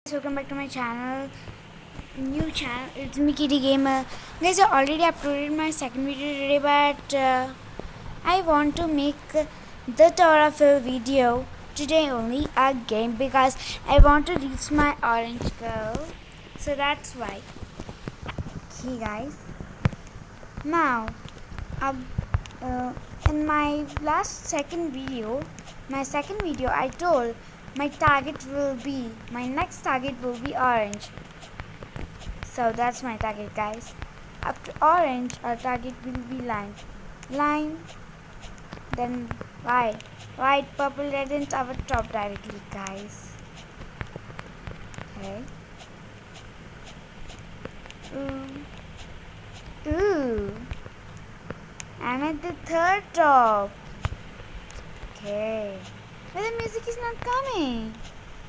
Welcome back to my channel, new channel. It's me, Kitty Gamer. Guys, I already uploaded my second video today, but I want to make the Tower of Hell video today only again because I want to reach my orange girl. So that's why. Okay, guys. Now, uh, in my second video, I told my next target will be orange. So that's my target, guys. After orange, our target will be lime, then white, purple, red, and our top directly, guys. Okay. Ooh, I'm at the third top. Okay, but the music is not coming.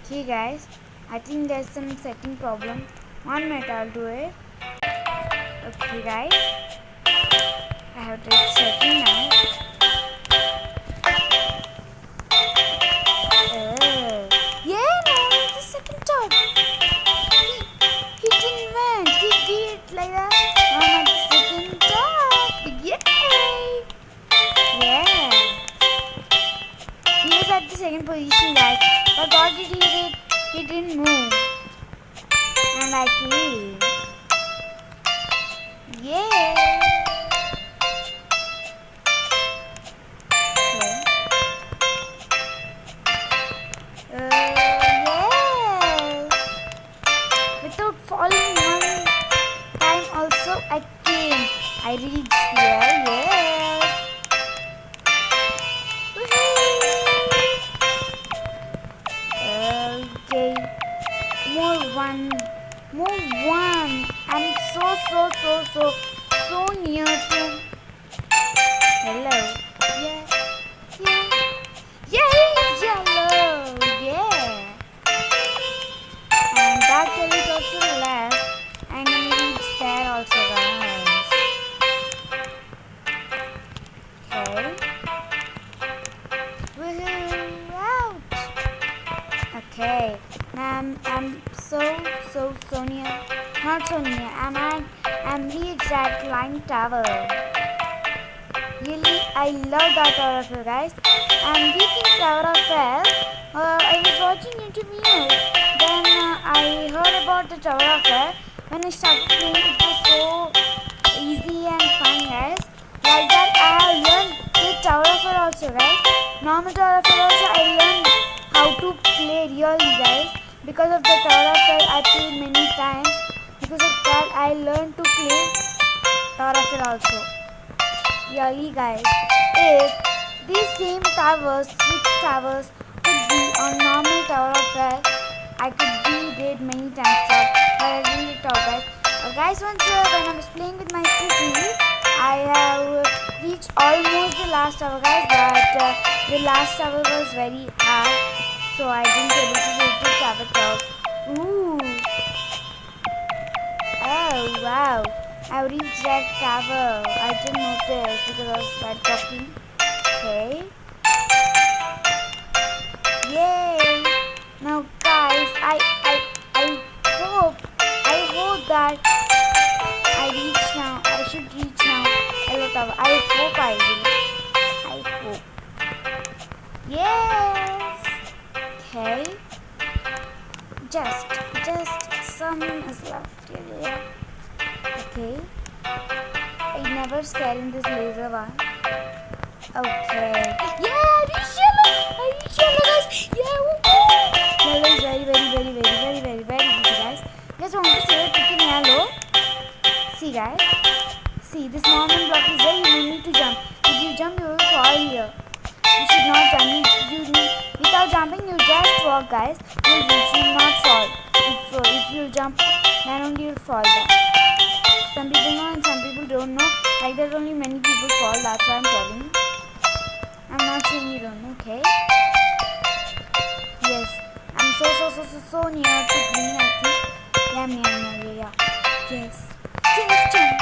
Okay, guys, I think there's some setting problem. 1 minute, I'll do it. Okay, guys, I have to setting now. Yeah, now it's the second top. He didn't win. He beat like that. Now I'm at the second top. Yay! Yeah. He was at the second position, guys. But what did he do? He didn't move. And I came. Yeah. Yes. Without falling one time also I came. I reached here. Yes. Okay. More one. I'm so near to. Hello. Yeah. Yellow. Yeah. And that girl is also left. I'm gonna reach there also, guys. Okay. Woohoo! Ouch! Okay. Now I'm so near. Not so near. I'm reached at Line Tower. Really, I love that Tower of Hell, guys. And we can Tower of Hell. I was watching YouTube videos. Then I heard about the Tower of Hell. When I started playing, it was so easy and fun, guys. Like that, I have learned the Tower of Hell also, guys. Normal Tower of Hell also, I learned how to play really, guys. Because of the Tower of Hell, I played many times. Because of that, I learned to play Tower of Hell also. Really, guys, if these same towers, 6 towers, could be on normal Tower of Hell, I could be dead many times, but I really thought, guys. Guys, once when I was playing with my sissy, I have reached almost the last tower, guys, but the last tower was very hard, so I didn't able to reach the tower top. Ooh. Oh, wow. I reached that tower. I didn't notice because I was while talking. Okay. Yay! Now, guys, I hope that I reach now. I should reach now. Hello tower. I hope I will. I hope. Yes. Okay. Just some is left here. Okay. I never scared in this laser one. Okay. Yeah, reach yellow, guys. Yeah, yellow is very easy, guys. Just want to say it in yellow. See, guys. See, this normal block is there. You don't need to jump. If you jump, you will fall here. You should not jump. Without jumping, you just walk, guys. You should not fall. If you jump, then only you'll fall down. Some people know and some people don't know. Like that only many people fall. That's why I'm telling you. I'm not saying you don't know, okay? Yes. I'm so near to green, I think. Yeah. Yes. Jump.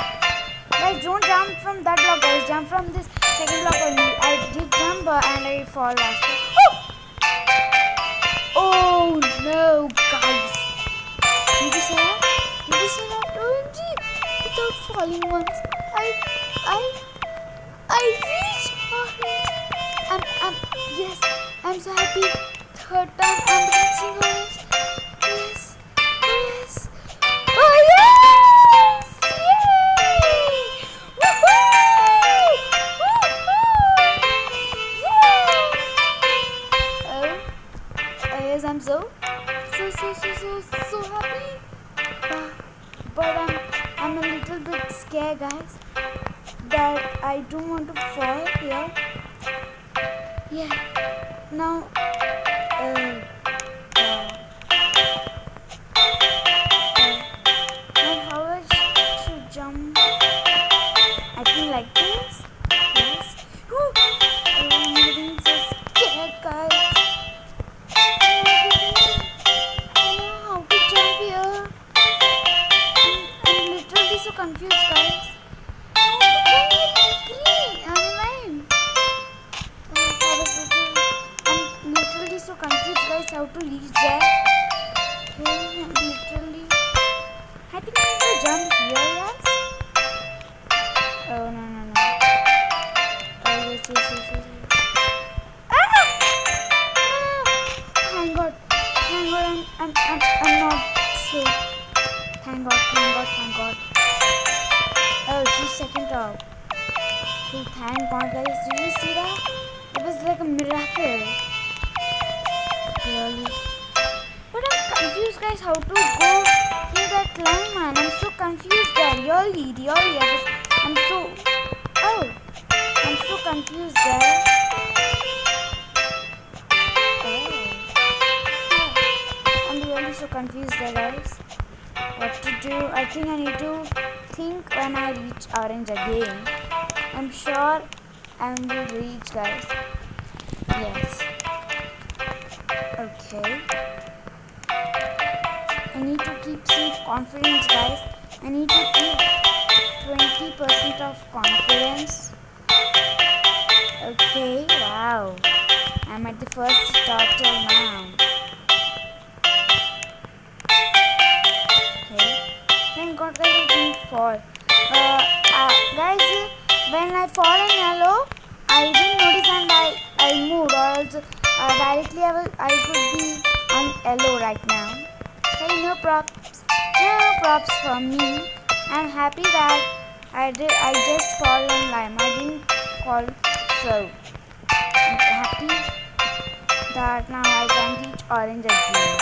Guys, don't jump from that block, guys. Jump from this second block only. I did jump and I fall last time. Oh! Oh no, guys. falling once. I reached orange. Yes, I'm so happy. Third time I'm reaching orange. Yes, yes. Oh yes! Yay! Woohoo! Woohoo! Yeah! Yes, I'm so happy. But I'm a little bit scared, guys, that I don't want to fall here. Yeah. Now, now how I should jump? I think like this. Yes. Woo! Oh, I'm getting so scared, guys. I don't know how to jump here. I'm literally so confused, guys. I'm literally so confused, guys, how to reach there. Okay, I'm literally. I think I need to jump here, yes? Oh, no. Oh, yes. Ah! No. Thank God, I'm not safe. Thank God. Oh, she's second top. Okay, thank God, guys. Did you see that? It was like a miracle. Really. But I'm confused, guys, how to go through that line, man. I'm so confused there. Really. I'm so confused there. I'm really so confused there, guys. What to do? I think I need to think when I reach orange again. I'm sure I will reach, guys. Yes. Okay. I need to keep some confidence, guys. I need to keep 20% of confidence. Okay. Wow. I'm at the first stop till now. Okay. Thank God, guys, I didn't fall. Guys, when I fall in yellow, I didn't notice and I moved, or else directly I could be on yellow right now. Hey, no props for me. I'm happy that I just fall in lime. I didn't fall so. I'm happy that now I can reach orange again.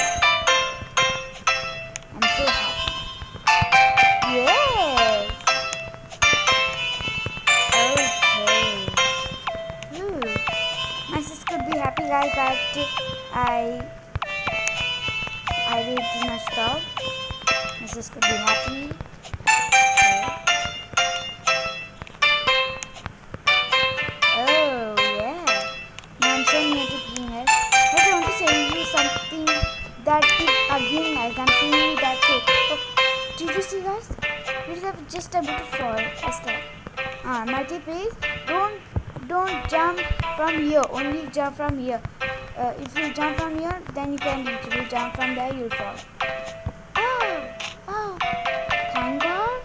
I'm so happy. Yes. Okay. My sis could be happy, guys, that I reached my stop. My sis could be happy. Okay. Oh yeah. Now I'm so near to green hair. But I want to say you something that tip again, guys. I'm saying you that tip. Oh, did you see, guys? It is just about to fall. My tip is don't jump from here. Only jump from here. If you jump from here, then you can reach. If you jump from there, you'll fall. Oh! Thank God!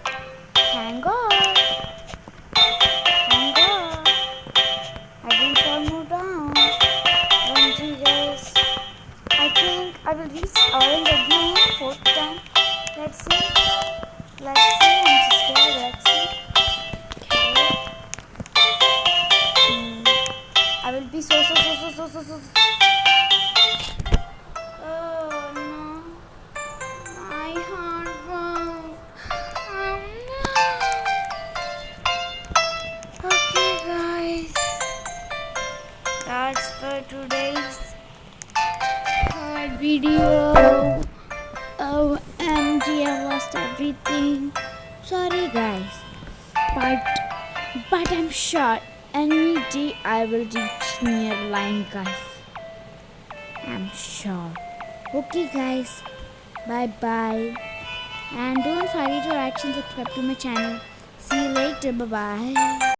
I didn't fall more down. OMG, guys. I think I will reach orange again, fourth time. Let's see. I'm so scared. Let's see. I will be so. Oh no. My heart broke. Oh no. Okay, guys. That's for today's video. OMG, I lost everything. Sorry, guys. But I'm sure any day I will reach near line, guys. I'm sure. Okay, guys. Bye. And don't forget to like and subscribe to my channel. See you later. Bye.